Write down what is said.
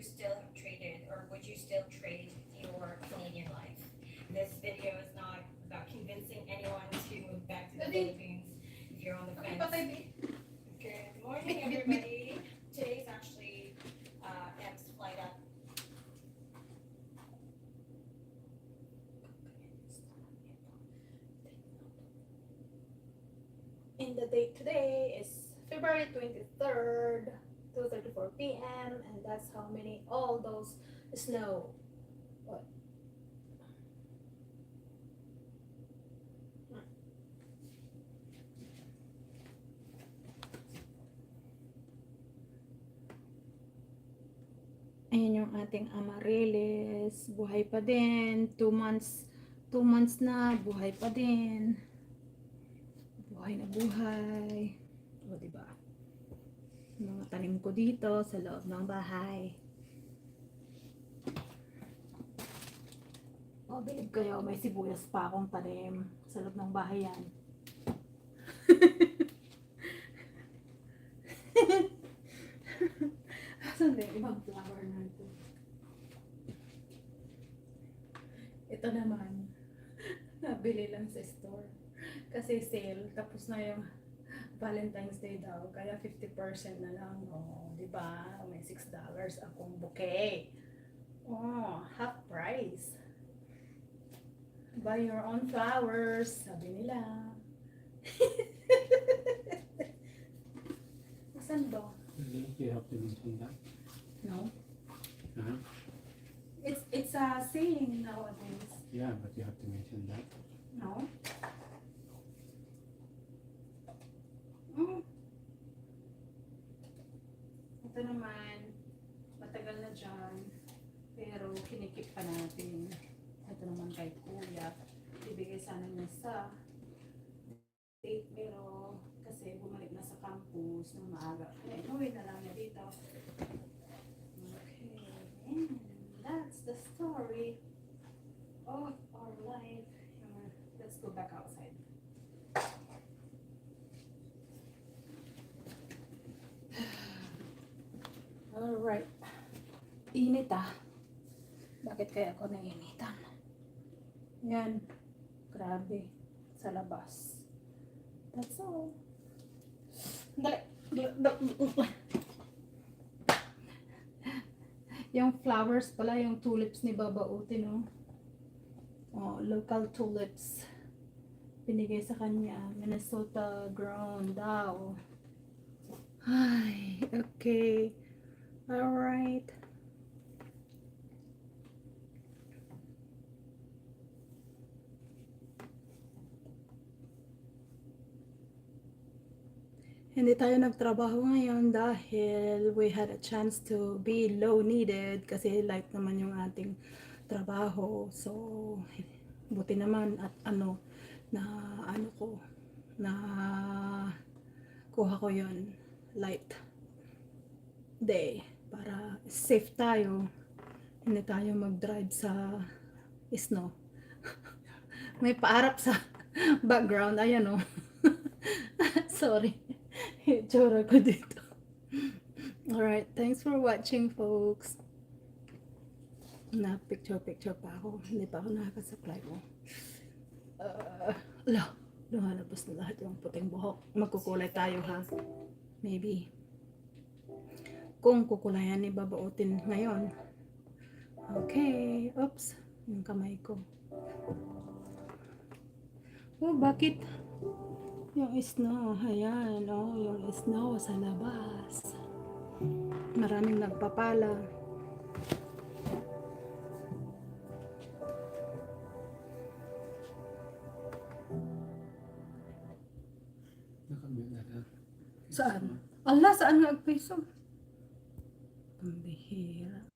still have traded, or would you still trade your Canadian life? This video is not about convincing anyone to move back to the Philippines if you're on the fence. Good morning, everybody. Today's actually M's flight up. And the date today is February 23rd, 2:34 p.m. and that's how many all those snow. What? Ayan yung ating amaryllis. Buhay pa din. 2 months. 2 months na. Buhay pa din. Buhay na buhay. O, diba? Mga tanim ko dito sa loob ng bahay. O, bilib kayo. May sibuyas pa akong tanim sa loob ng bahay yan. Asan na yung ibang flower na ito? Ito naman, nabili lang sa store. Kasi sale, tapos na yung Valentine's Day daw. Kaya 50% na lang. Oh, diba? May $6 akong bouquet. Oh, half price. Buy your own flowers, sabi nila. Asan ba? You have to mention that. No. Uh-huh. It's a saying nowadays. Yeah, but you have to mention that. No. Mm. Ito naman, matagal na dyan, pero kinikip pa natin. Ito naman kay Kuya. Ibigay sana niya sa date, pero kasi bumalik na sa campus ng maaga. Kaya inuwi na lang niya dito. Okay, and that's the story of our life. Let's go back outside. Alright. Init ah. Bakit kaya ako nainitan? Yan. Grabe. Sa labas. That's all. Dali. Yung flowers pala, yung tulips ni Baba Uti, no? Oh, local tulips. Binigay sa kanya. Minnesota grown daw. Ay, okay. Alright. Hindi tayo nagtrabaho ngayon dahil we had a chance to be low needed kasi light naman yung ating trabaho. So, buti naman at na kuha ko yon light day para safe tayo. Hindi tayo mag-drive sa snow. May paarap sa background. Ayan o. Sorry. Itsura ko dito. Alright, thanks for watching, folks. Na picture pa ako. Hindi pa ako nakakasaklay ko. Lumalabas na lahat yung puting buhok. Magkukulay tayo, ha? Maybe. Kung kukulayan ni Babautin ngayon. Okay. Oops. Yung kamay ko. Oh, bakit? Yung snow, ayan, oh, yung snow sa labas. Maraming nagpapala. Saan? Allah, saan nga agpiso? Pambihira.